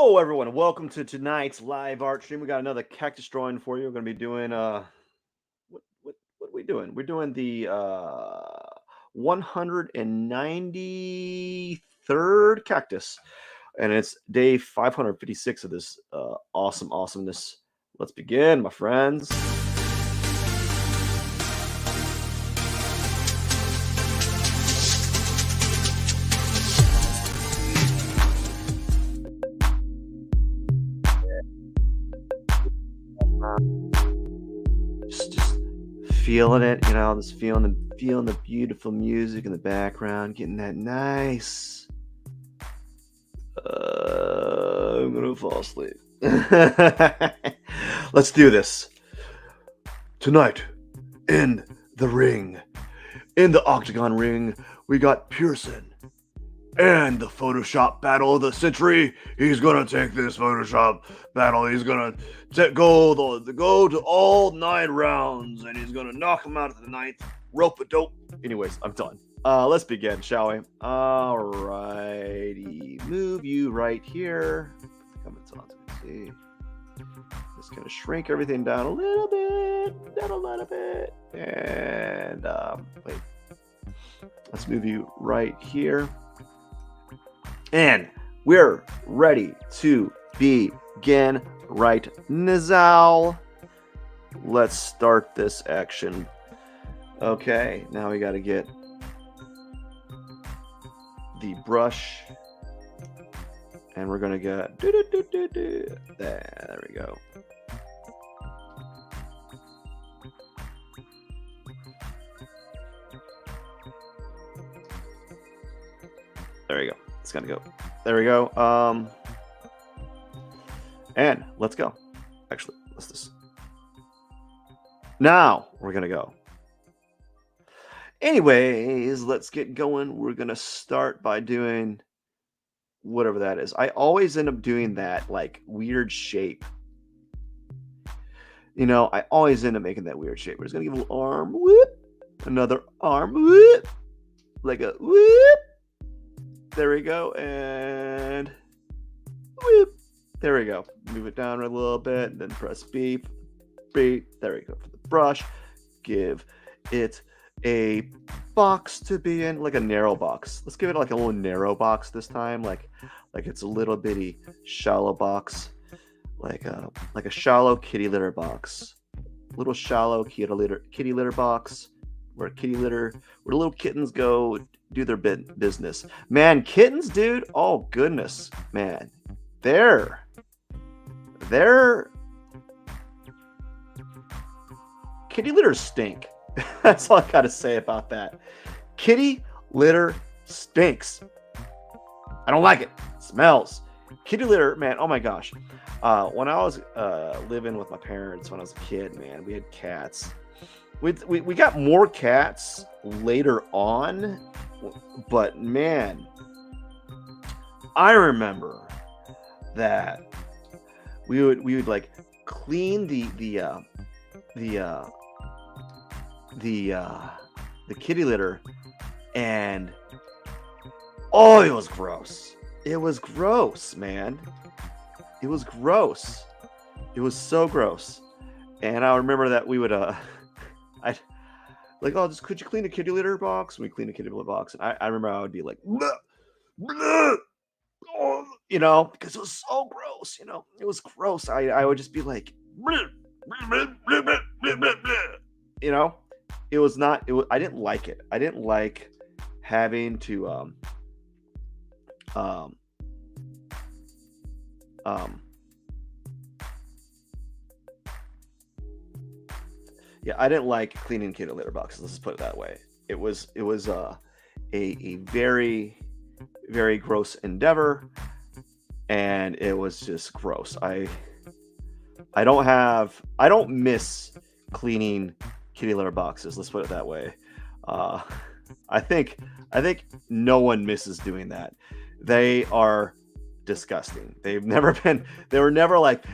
Hello, everyone. Welcome to tonight's live art stream. We got another cactus drawing for you. We're going to be doing what are we doing? We're doing the 193rd Cactus, and it's day 556 of this awesomeness. Let's begin, my friends. Just feeling it, just feeling the beautiful music in the background, getting that nice. I'm gonna fall asleep. Let's do this tonight in the ring, in the octagon ring. We got Pearson and the Photoshop battle of the century. He's gonna take this Photoshop battle. He's gonna go to all 9 rounds, and he's gonna knock him out at the 9th. Rope a dope. Anyways, I'm done. Let's begin, shall we? Alrighty, move you right here. Comments on. See, just gonna shrink everything down a little bit, and wait. Let's move you right here. And we're ready to begin right now. Let's start this action. Okay, now we got to get the brush, and we're going to get there we go. There you go. It's gonna go. There we go. And let's go. Actually, let's just. Now we're gonna go. Anyways, let's get going. We're gonna start by doing whatever that is. I always end up doing that like weird shape. I always end up making that weird shape. We're just gonna give a little arm whoop, another arm whoop, like a whoop. There we go, and whoop. There we go. Move it down a little bit, and then press B. There we go. For the brush, give it a box to be in, like a narrow box. Let's give it like a little narrow box this time, like it's a little bitty shallow box, like a shallow kitty litter box, little shallow kitty litter box, where little kittens go do their business. Man, kittens, dude. Oh goodness, man. They're kitty litters stink. That's all I gotta say about that. Kitty litter stinks. I don't like it. It smells. Kitty litter, man. Oh my gosh. When I was living with my parents when I was a kid, man, we had cats. We got more cats later on, but man, I remember that we would like clean the kitty litter, and oh, it was gross. It was gross, man. It was gross. It was so gross. And I remember that we would could you clean the kitty litter box? And we cleaned the kitty litter box, and I remember I would be like, bleh, bleh, oh, because it was so gross. It was gross. I would just be like, bleh, bleh, bleh, bleh, bleh, bleh, bleh. It was not. I didn't like it. I didn't like having to yeah, I didn't like cleaning kitty litter boxes. Let's put it that way. It was a very, very gross endeavor, and it was just gross. I don't miss cleaning kitty litter boxes. Let's put it that way. I think no one misses doing that. They are disgusting. They were never like,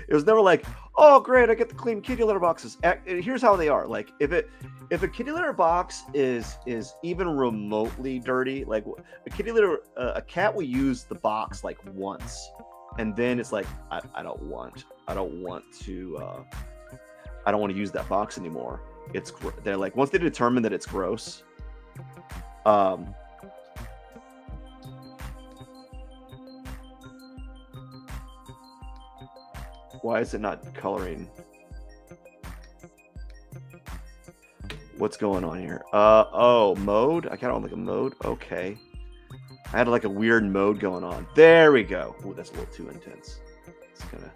oh great, I get to clean kitty litter boxes. Here's how they are. Like if a kitty litter box is even remotely dirty, like a cat will use the box like once, and then it's like I don't want to use that box anymore. They're like, once they determine that it's gross, why is it not coloring? What's going on here? Oh, mode? I got on like a mode? Okay. I had like a weird mode going on. There we go. Oh, that's a little too intense. It's gonna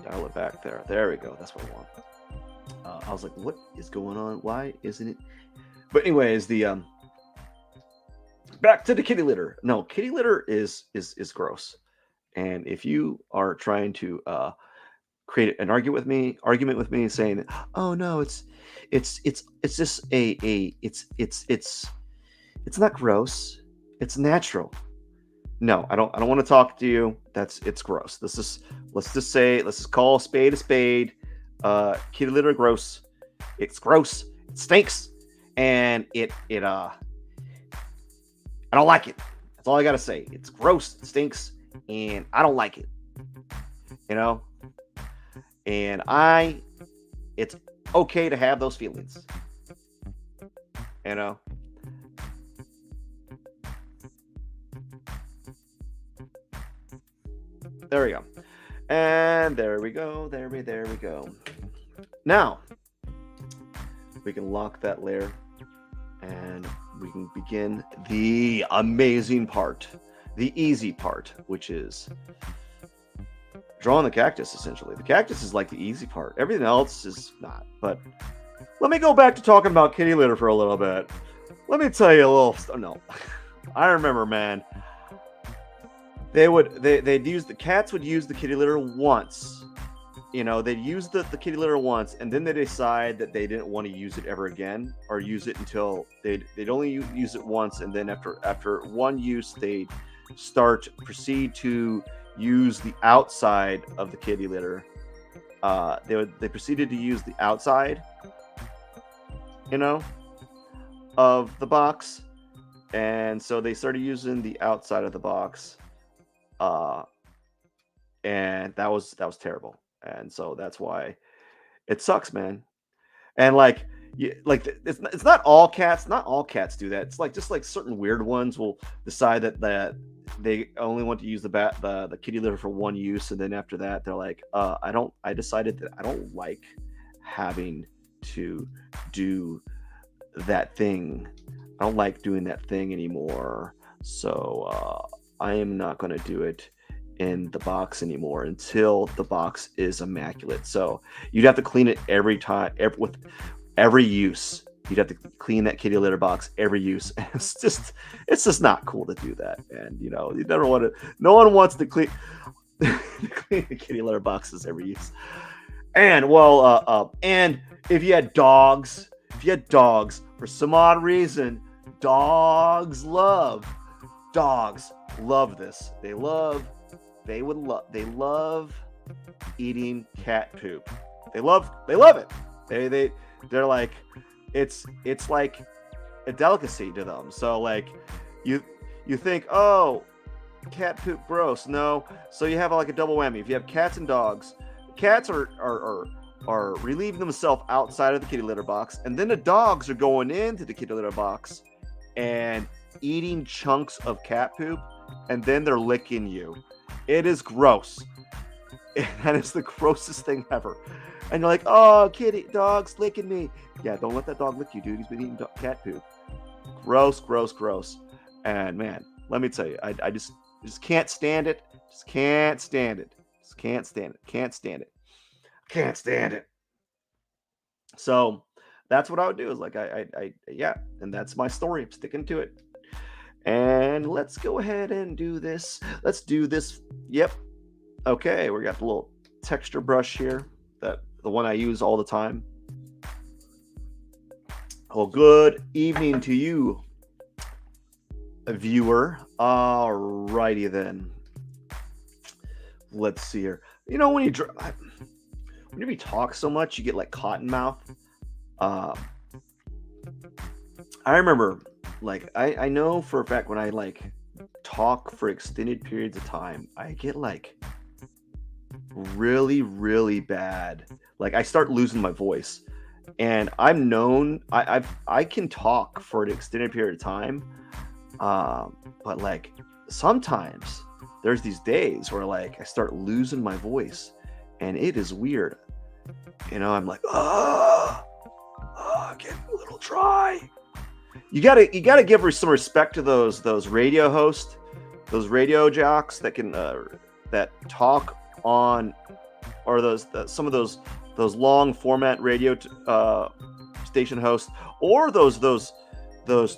dial it back there. There we go. That's what I want. I was like, what is going on? Why isn't it? But anyways, the back to the kitty litter. No, kitty litter is gross. And if you are trying to create an argument with me, saying, "Oh no, it's just it's not gross. It's natural." No, I don't want to talk to you. It's gross. Let's just call a spade a spade. Kitty litter gross. It's gross. It stinks, and I don't like it. That's all I gotta say. It's gross. It stinks, and I don't like it. You know, and it's okay to have those feelings. You know. There we go. And there we go. There we go. Now, we can lock that layer and we can begin the amazing part, the easy part, which is drawing the cactus, essentially. The cactus is like the easy part. Everything else is not. But let me go back to talking about kitty litter for a little bit. Let me tell you a little... No. I remember, man. The cats would use the kitty litter once. You know, they'd use the kitty litter once, and then they decide that they didn't want to use it ever again, or use it until they'd only use it once, and then after one use, they'd proceed to use the outside of the kitty litter. They proceeded to use the outside, you know, of the box, and so they started using the outside of the box. And that was terrible, and so that's why it sucks, man. And like, it's not all cats. Not all cats do that. It's like just like certain weird ones will decide that they only want to use the kitty litter for one use, and then after that they're like, I decided that I don't like having to do that thing. I don't like doing that thing anymore. So I am not going to do it in the box anymore until the box is immaculate. So you'd have to clean it every time, with every use. You'd have to clean that kitty litter box every use. And it's just not cool to do that. And you know, you never want to. No one wants to clean the kitty litter boxes every use. And and if you had dogs, for some odd reason, dogs love this. They love eating cat poop. They love it. They're like, it's like a delicacy to them. So like you think, oh, cat poop gross. No. So you have like a double whammy. If you have cats and dogs, cats are relieving themselves outside of the kitty litter box, and then the dogs are going into the kitty litter box and eating chunks of cat poop, and then they're licking you. It is gross. That is the grossest thing ever. And you're like, oh, dog's licking me. Yeah, don't let that dog lick you, dude. He's been eating cat poop. Gross. And man, let me tell you, I just can't stand it. Can't stand it. So that's what I would do, is like, yeah, and that's my story. I'm sticking to it. And let's go ahead and do this. Let's do this. Yep. Okay, we got the little texture brush here, the one I use all the time. Well, good evening to you, viewer. Alrighty then. Let's see here. You know, whenever you talk so much, you get like cotton mouth. I remember, like, I know for a fact when I like talk for extended periods of time, I get like really, really bad. Like I start losing my voice, and I'm known. I can talk for an extended period of time, but like sometimes there's these days where like I start losing my voice, and it is weird. I'm like, getting a little dry. You gotta give some respect to those radio hosts, those radio jocks that can that talk on, or some of those long format radio station hosts, or those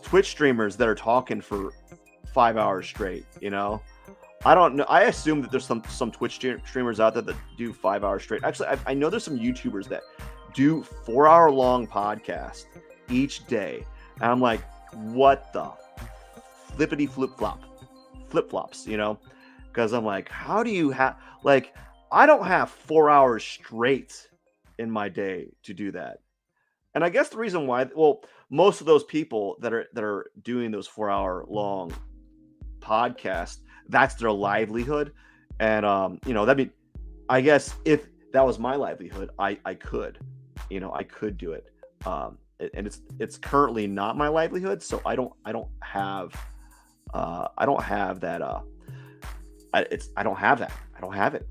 Twitch streamers that are talking for 5 hours straight. I don't know. I assume that there's some Twitch streamers out there that do 5 hours straight. Actually, I know there's some YouTubers that do 4-hour long podcasts each day. And I'm like, what the flippity flip-flops, because I'm like, how do you have, like, I don't have 4 hours straight in my day to do that. And I guess the reason why, well, most of those people that are doing those 4-hour long podcasts, that's their livelihood. And that mean, I guess if that was my livelihood, I could do it. And it's currently not my livelihood, so I don't have that. I don't have it.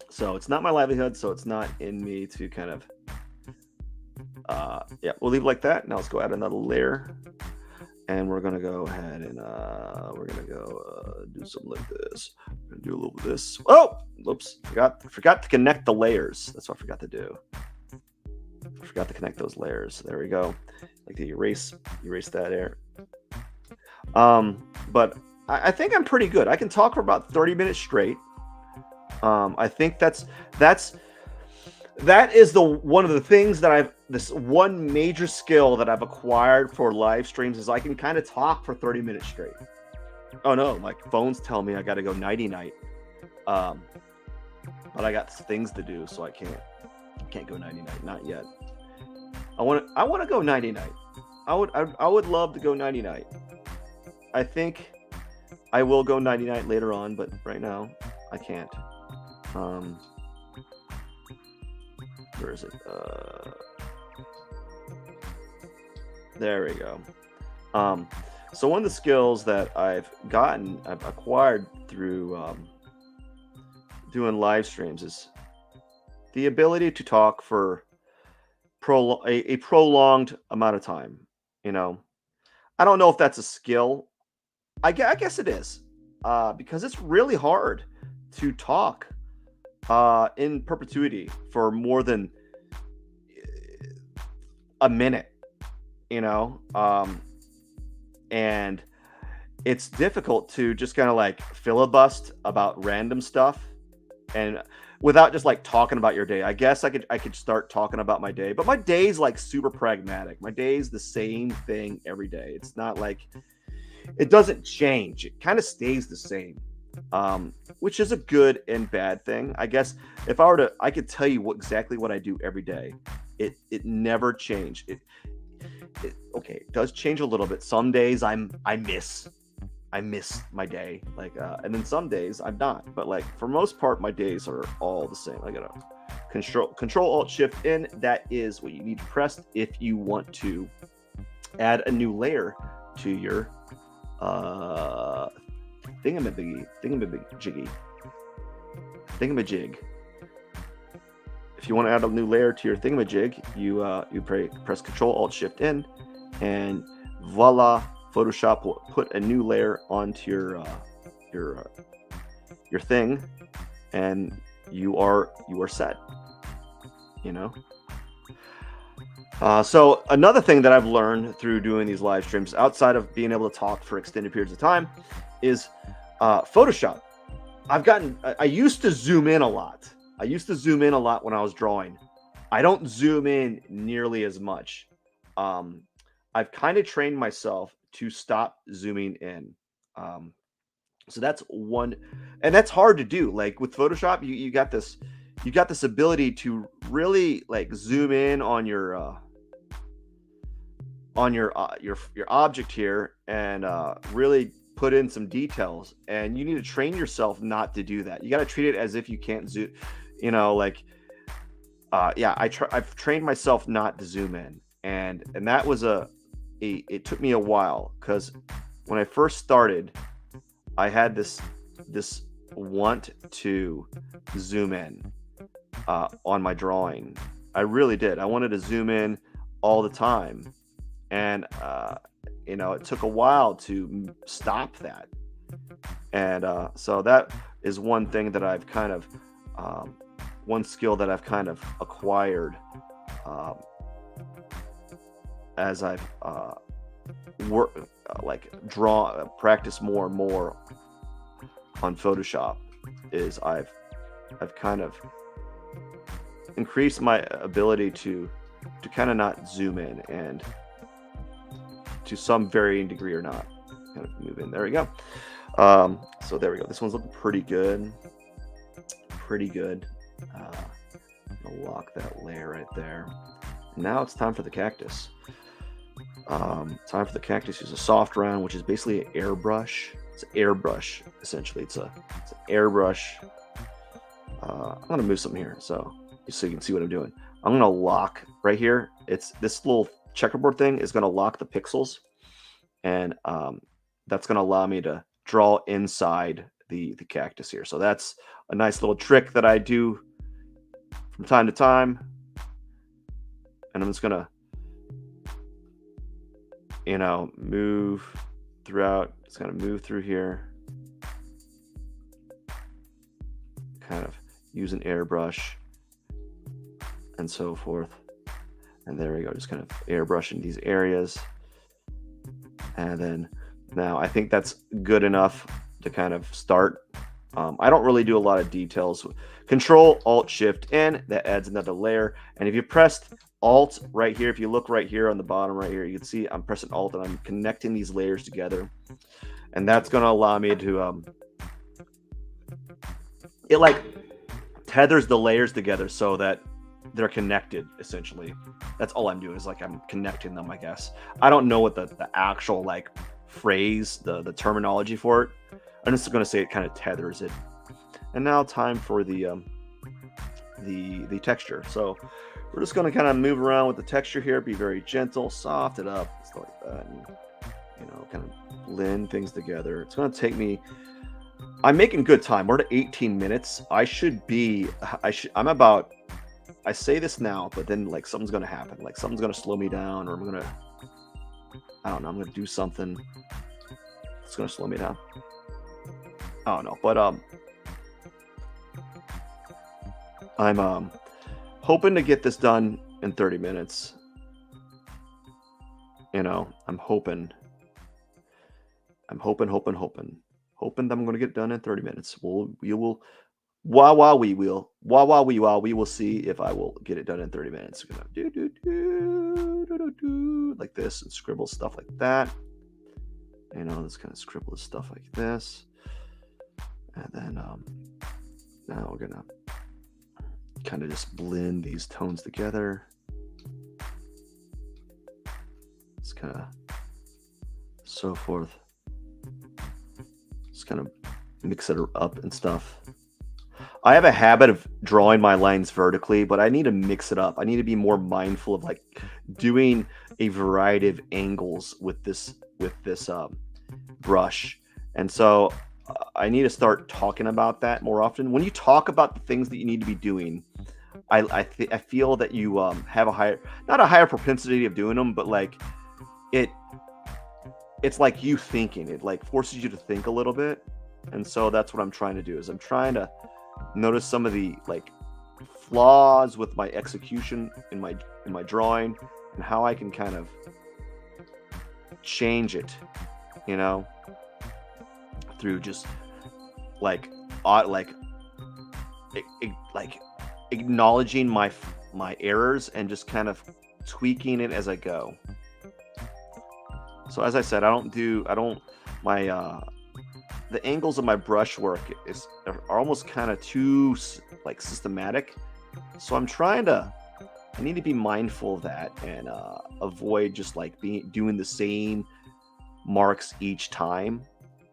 So it's not my livelihood, so it's not in me to kind of we'll leave it like that. Now let's go add another layer, and we're gonna go ahead and we're gonna go do something like this. We're gonna do a little bit of this. Oh, oops, forgot to connect the layers. That's what I forgot to do. I forgot to connect those layers. There we go. Like to erase that there. But I think I'm pretty good. I can talk for about 30 minutes straight. I think that is one of the things that this one major skill that I've acquired for live streams is I can kind of talk for 30 minutes straight. Oh no, my phone's telling me I got to go nighty night. But I got things to do, so I can't go nighty night, not yet. I want to go nighty night. I would love to go nighty night. I think I will go nighty night later on, but right now I can't. Where is it? There we go. So one of the skills that I've acquired through doing live streams is the ability to talk for a prolonged amount of time. I don't know if that's a skill. I guess it is, because it's really hard to talk in perpetuity for more than a minute, and it's difficult to just kind of like filibust about random stuff and without just like talking about your day. I guess I could start talking about my day, but my day's like super pragmatic. My day's the same thing every day. It's not like it doesn't change. It kind of stays the same, which is a good and bad thing. I guess if I could tell you exactly what I do every day. It never changed. It does change a little bit. Some days I miss my day, like, and then some days I'm not. But like for most part, my days are all the same. I gotta Control Alt Shift N. That is what you need to press if you want to add a new layer to your thingamajig. If you want to add a new layer to your thingamajig, you press Control Alt Shift N, and voila, Photoshop will put a new layer onto your thing, and you are set. So another thing that I've learned through doing these live streams, outside of being able to talk for extended periods of time, is Photoshop. I used to zoom in a lot. When I was drawing. I don't zoom in nearly as much. I've kind of trained myself to stop zooming in. So that's one, and that's hard to do. Like with Photoshop, you got this ability to really like zoom in on your on your object here and really put in some details. And you need to train yourself not to do that. You got to treat it as if you can't zoom, you know, like yeah, I've trained myself not to zoom in, and that was it took me a while, because when I first started, I had this want to zoom in on my drawing. I really did. I wanted to zoom in all the time, and you know, it took a while to stop that. And so that is one thing that I've kind of one skill that I've kind of acquired as I've practice more and more on Photoshop, is I've kind of increased my ability to kind of not zoom in, and to some varying degree or not, kind of move in. There we go. So there we go. This one's looking pretty good. I'll lock that layer right there. Now it's time for the cactus. Time for the cactus. Use a soft round, which is basically an airbrush. It's an airbrush, essentially. It's an airbrush. I'm gonna move something here so you can see what I'm doing. I'm gonna lock right here. It's this little checkerboard thing is gonna lock the pixels, and that's gonna allow me to draw inside the cactus here. So that's a nice little trick that I do from time to time. And I'm just gonna, you know, move throughout. Just kind of move through here, kind of use an airbrush and so forth. And there we go, just kind of airbrushing these areas. And then now I think that's good enough to kind of start. I don't really do a lot of details. Control Alt Shift N, that adds another layer. And if you pressed Alt right here, if you look right here on the bottom right here, you can see I'm pressing Alt and I'm connecting these layers together. And that's going to allow me to it like tethers the layers together so that they're connected, essentially. That's all I'm doing, is like I'm connecting them, I guess. I don't know what the actual like phrase, the terminology for it. I'm just going to say it kind of tethers it. And now time for the texture. So we're just going to kind of move around with the texture here, be very gentle, soft it up, stuff like that, and, you know, kind of blend things together. It's going to take me, I'm making good time. We're at 18 minutes. I say this now, but then like something's going to happen. Like something's going to slow me down, or I'm going to do something. It's going to slow me down. I don't know, but I'm hoping to get this done in 30 minutes. You know, I'm hoping that I'm going to get done in 30 minutes. We will see if I will get it done in 30 minutes. We're gonna do like this and scribble stuff like that. You know, let's kind of scribble stuff like this. And then now we're gonna kind of just blend these tones together. It's kind of so forth. Just kind of mix it up and stuff. I have a habit of drawing my lines vertically, but I need to mix it up. I need to be more mindful of like doing a variety of angles with this brush. And so I need to start talking about that more often. When you talk about the things that you need to be doing, I feel that you have not a higher propensity of doing them, but like it's like you thinking. It like forces you to think a little bit. And so that's what I'm trying to do, is I'm trying to notice some of the like flaws with my execution in my drawing, and how I can kind of change it, you know, through just like acknowledging my errors and just kind of tweaking it as I go. So as I said, the angles of my brush work are almost kind of too like systematic. So I'm trying to I need to be mindful of that and avoid just like doing the same marks each time,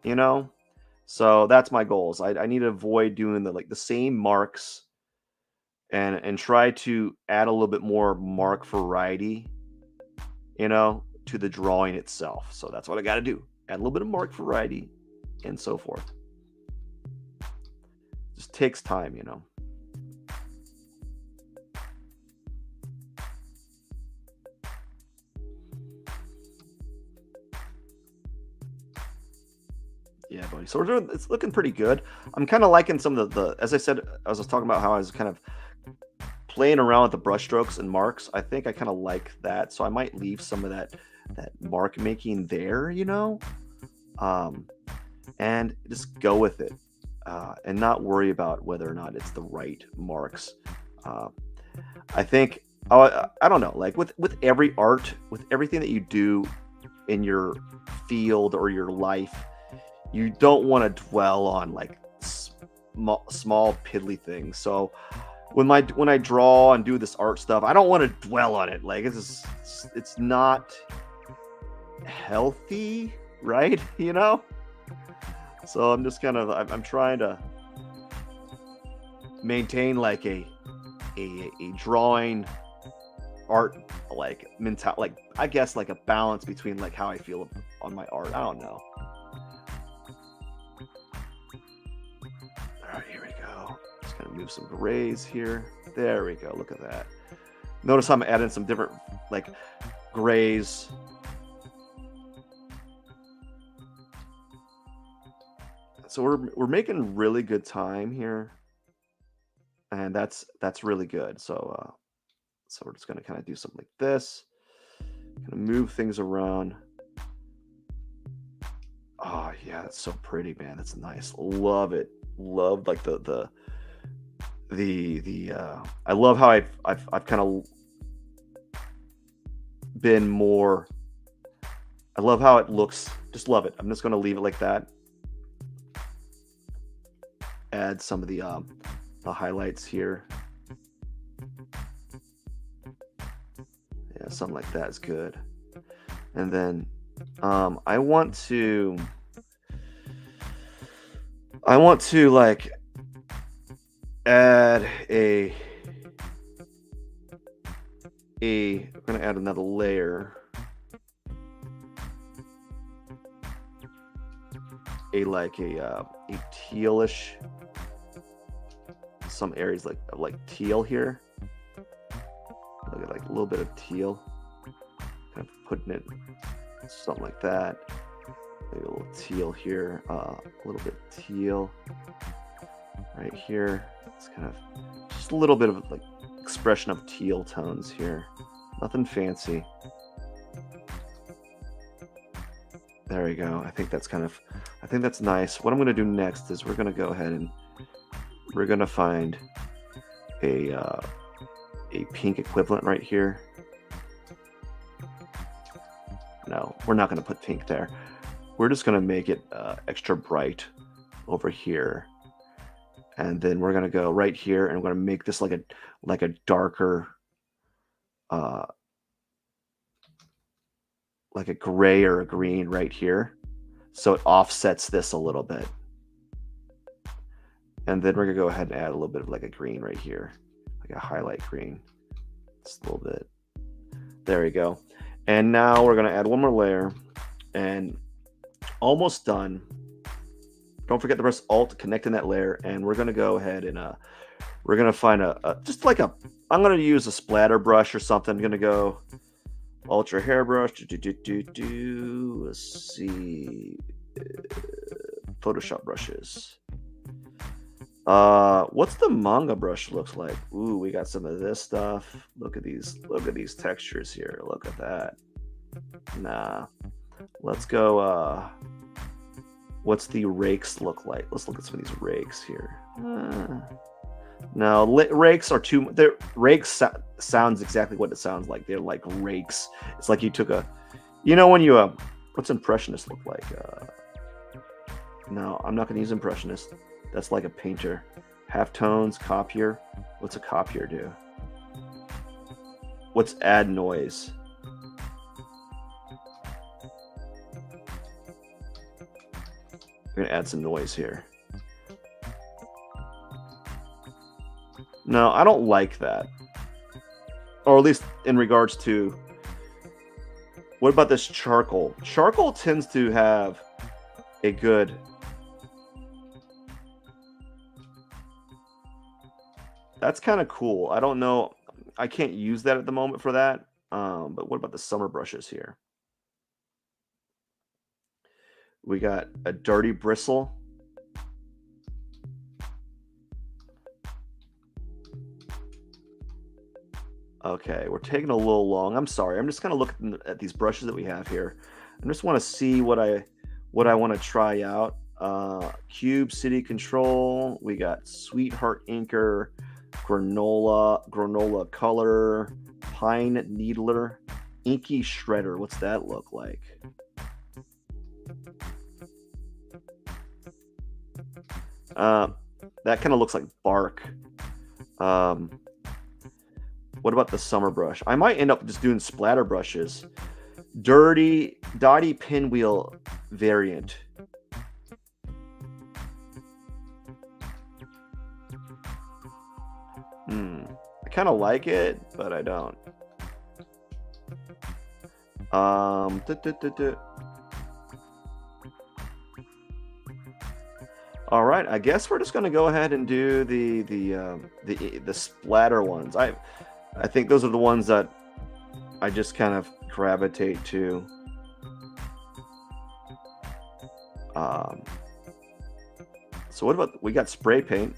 you know. So that's my goals. I need to avoid doing the same marks and try to add a little bit more mark variety, you know, to the drawing itself. So that's what I got to do. Add a little bit of mark variety and so forth. Just takes time, you know. Yeah, buddy. So it's looking pretty good. I'm kind of liking some of the, as I said, I was talking about how I was kind of playing around with the brush strokes and marks. I think I kind of like that. So I might leave some of that mark making there, you know, and just go with it and not worry about whether or not it's the right marks. I think, I don't know, like with every art, with everything that you do in your field or your life, you don't want to dwell on like small piddly things. So when I draw and do this art stuff, I don't want to dwell on it. Like it's not healthy, right? You know. So I'm just kind of I'm trying to maintain like a drawing art like mental, like I guess like a balance between like how I feel on my art. I don't know. All right, here we go. Just gonna move some grays here. There we go. Look at that. Notice I'm adding some different like grays. So we're making really good time here, and that's really good. So we're just gonna kind of do something like this. Gonna move things around. Oh yeah, that's so pretty, man. That's nice. Love it. Love like the I love how I've kind of been more. I love how it looks. Just love it. I'm just gonna leave it like that. Add some of the highlights here. Yeah, something like that is good. And then I want to like add I'm gonna add another layer. A tealish, some areas like teal here. Look at like a little bit of teal, kind of putting it something like that. Maybe a little teal here, a little bit teal right here. It's kind of just a little bit of like expression of teal tones here. Nothing fancy. There we go. I think that's nice. What I'm going to do next is we're going to go ahead and we're going to find a pink equivalent right here. No, we're not going to put pink there. We're just going to make it extra bright over here. And then we're going to go right here and we're going to make this like a darker like a gray or a green right here. So it offsets this a little bit. And then we're gonna go ahead and add a little bit of like a green right here, like a highlight green. Just a little bit. There we go. And now we're gonna add one more layer and almost done. Don't forget to press Alt to connect in that layer. And we're gonna go ahead and we're gonna find just like I'm gonna use a splatter brush or something. I'm gonna go Ultra hairbrush. Let's see. Photoshop brushes. What's the manga brush looks like? Ooh, we got some of this stuff. Look at these textures here. Look at that. Nah. Let's go. What's the rakes look like? Let's look at some of these rakes here. No, rakes are too. Rakes sounds exactly what it sounds like. They're like rakes. It's like you took when you what's impressionist look like? No, I'm not going to use impressionist. That's like a painter. Halftones, copier. What's a copier do? Let's add noise. We're gonna add some noise here. No, I don't like that. Or at least in regards to, what about this charcoal? Charcoal tends to have a good, that's kind of cool. I don't know. I can't use that at the moment for that. But what about the summer brushes here? We got a dirty bristle. Okay, we're taking a little long. I'm sorry. I'm just kind of looking at these brushes that we have here. I just want to see what I want to try out. Cube City Control. We got Sweetheart Inker, Granola Color, Pine Needler, Inky Shredder. What's that look like? That kind of looks like bark. What about the summer brush? I might end up just doing splatter brushes. Dotty Pinwheel variant. I kind of like it, but I don't. All right, I guess we're just going to go ahead and do the splatter ones. I think those are the ones that I just kind of gravitate to. So what about, we got spray paint.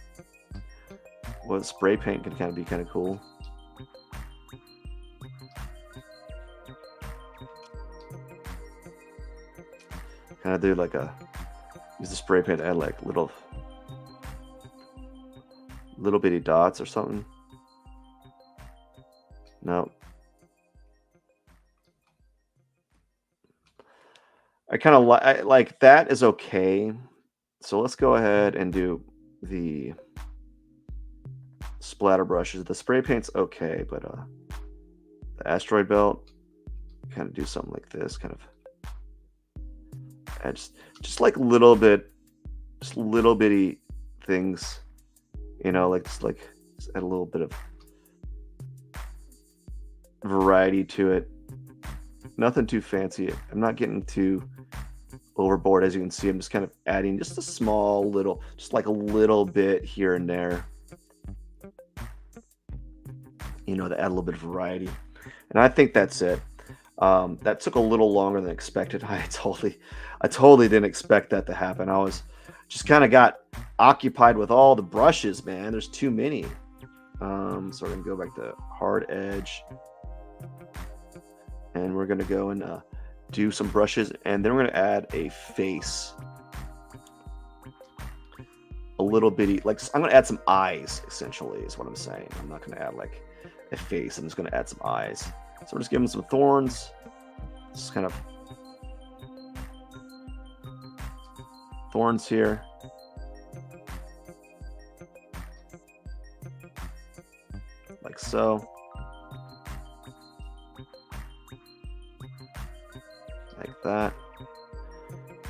Well, spray paint can kind of be kind of cool. Kind of do like use the spray paint to add like little bitty dots or something. No. I kind of like that is okay. So let's go ahead and do the splatter brushes. The spray paint's okay, but the asteroid belt, kind of do something like this, kind of add just like little bitty things, you know, like just add a little bit of variety to it. Nothing too fancy. I'm not getting too overboard. As you can see, I'm just kind of adding just a small little, just like a little bit here and there, you know, to add a little bit of variety. And I think that's it. That took a little longer than expected. I totally didn't expect that to happen. I was just kind of got occupied with all the brushes, man. There's too many. So we're gonna go back to hard edge, and we're gonna go and do some brushes, and then we're gonna add a face, a little bitty, like I'm gonna add some eyes. Essentially, is what I'm saying. I'm not gonna add like a face. I'm just gonna add some eyes. So we're just giving some thorns. Just kind of thorns here. Like so. Like that.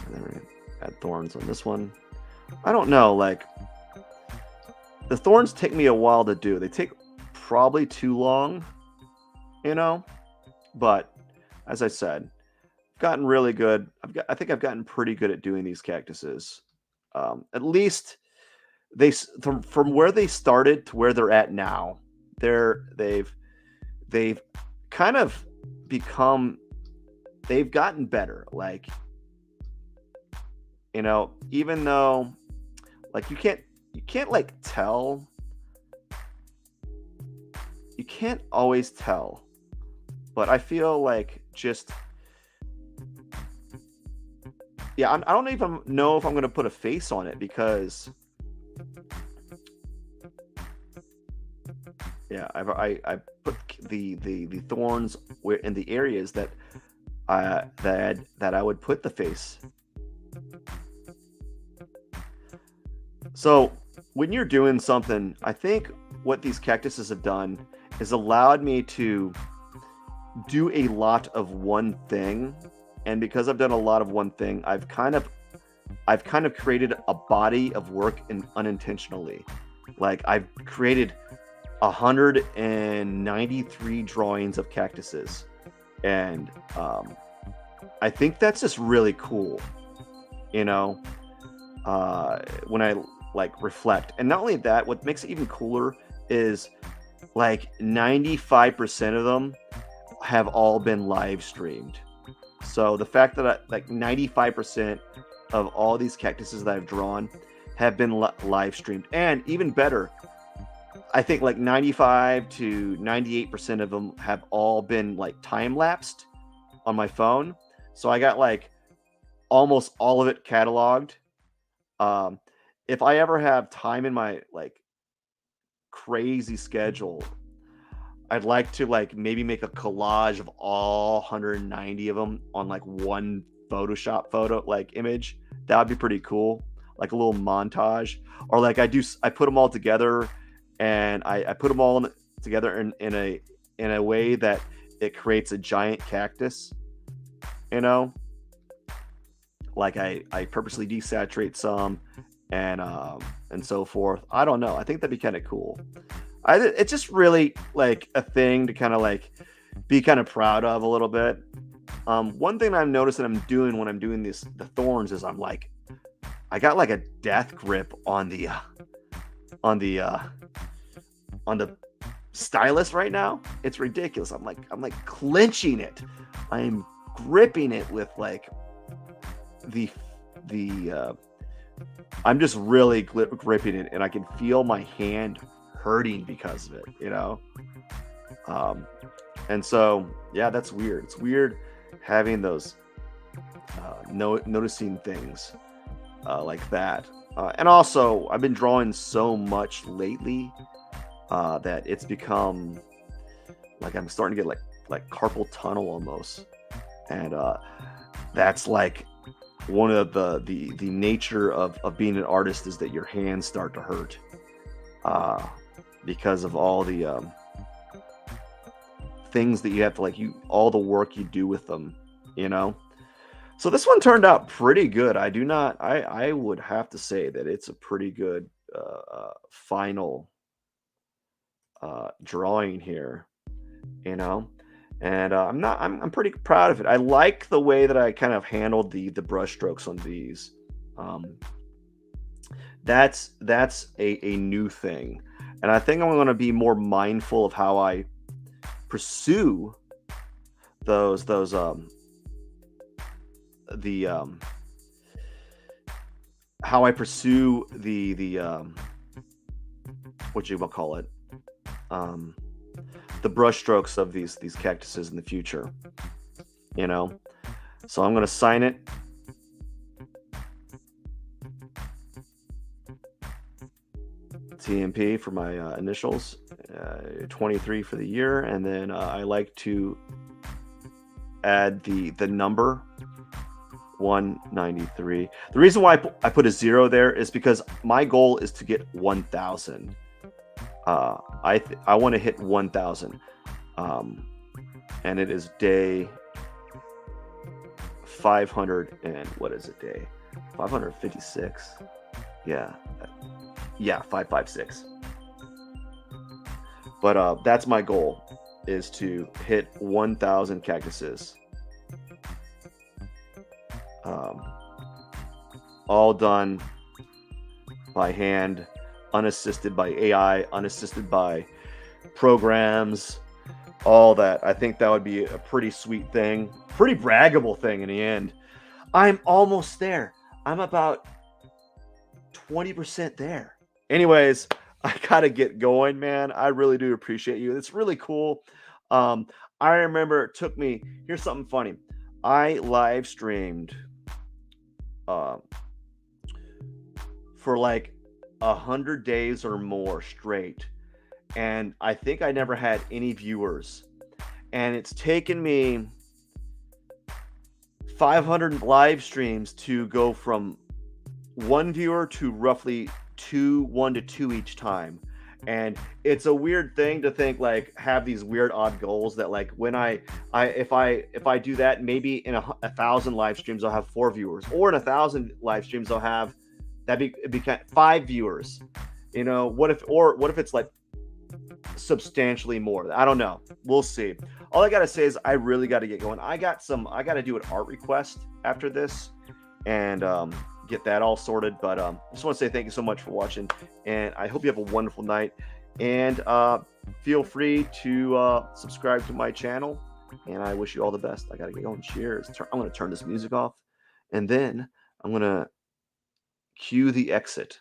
And then we're going to add thorns on this one. I don't know, like, the thorns take me a while to do. They take probably too long, you know? But, as I said, I've gotten really good. I think I've gotten pretty good at doing these cactuses. At least, from where they started to where they're at now, they've kind of become, they've gotten better. Like, you know, even though, like, you can't like tell, you can't always tell, but I feel like just, yeah, I don't even know if I'm going to put a face on it, because yeah, I put the thorns where in the areas that I would put the face. So when you're doing something, I think what these cactuses have done is allowed me to do a lot of one thing, and because I've done a lot of one thing, I've kind of created a body of work unintentionally. Like I've created 193 drawings of cactuses, and I think that's just really cool, you know, when I like reflect. And not only that, what makes it even cooler is like 95% of them have all been live streamed. So the fact that like 95% of all these cactuses that I've drawn have been live streamed, and even better, I think like 95 to 98% of them have all been like time lapsed on my phone. So I got like almost all of it cataloged. If I ever have time in my like crazy schedule, I'd like to like maybe make a collage of all 190 of them on like one Photoshop photo like image. That would be pretty cool. Like a little montage, or like I put them all together, and I put them all together in a way that it creates a giant cactus, you know, like I purposely desaturate some and so forth. I don't know. I think that'd be kind of cool. It's just really like a thing to kind of like be kind of proud of a little bit. One thing I've noticed that I'm doing when I'm doing the thorns is I'm like, I got like a death grip on the stylus right now. It's ridiculous. I'm like clenching it. I'm gripping it with like I'm just really gripping it, and I can feel my hand hurting because of it, you know. And so yeah, that's weird. It's weird having those noticing things like that. And also I've been drawing so much lately that it's become like I'm starting to get like carpal tunnel almost. And that's like one of the nature of being an artist, is that your hands start to hurt because of all the things that you have to all the work you do with them, you know. So this one turned out pretty good. I would have to say that it's a pretty good final drawing here, you know. And I'm pretty proud of it. I like the way that I kind of handled the brush strokes on these. That's a new thing, and I think I'm going to be more mindful of how I pursue those how I pursue the what you will call it, the brush strokes of these cactuses in the future, you know. So I'm going to sign it. TMP for my initials, 23 for the year, and then I like to add the number 193. The reason why I put a 0 there is because my goal is to get 1,000. I want to hit 1,000, and it is day 500 and what is it, day 556? Yeah, 556. But that's my goal, is to hit 1,000 cactuses. All done by hand, unassisted by AI, unassisted by programs, all that. I think that would be a pretty sweet thing, pretty braggable thing in the end. I'm almost there. I'm about 20% there. Anyways, I gotta get going, man. I really do appreciate you. It's really cool. I remember it took me, here's something funny. I live streamed for like 100 days or more straight, and I think I never had any viewers, and it's taken me 500 live streams to go from one viewer to roughly 1 to 2 each time. And it's a weird thing to think like have these weird odd goals that like when if I do that, maybe in 1,000 live streams I'll have 4 viewers, or in 1,000 live streams I'll have it'd be 5 viewers. You know, what if it's like substantially more? I don't know. We'll see. All I gotta say is I really got to get going. I got to do an art request after this, and get that all sorted. But I just want to say thank you so much for watching, and I hope you have a wonderful night. And feel free to subscribe to my channel. And I wish you all the best. I gotta get going. Cheers. I'm gonna turn this music off, and then I'm gonna cue the exit.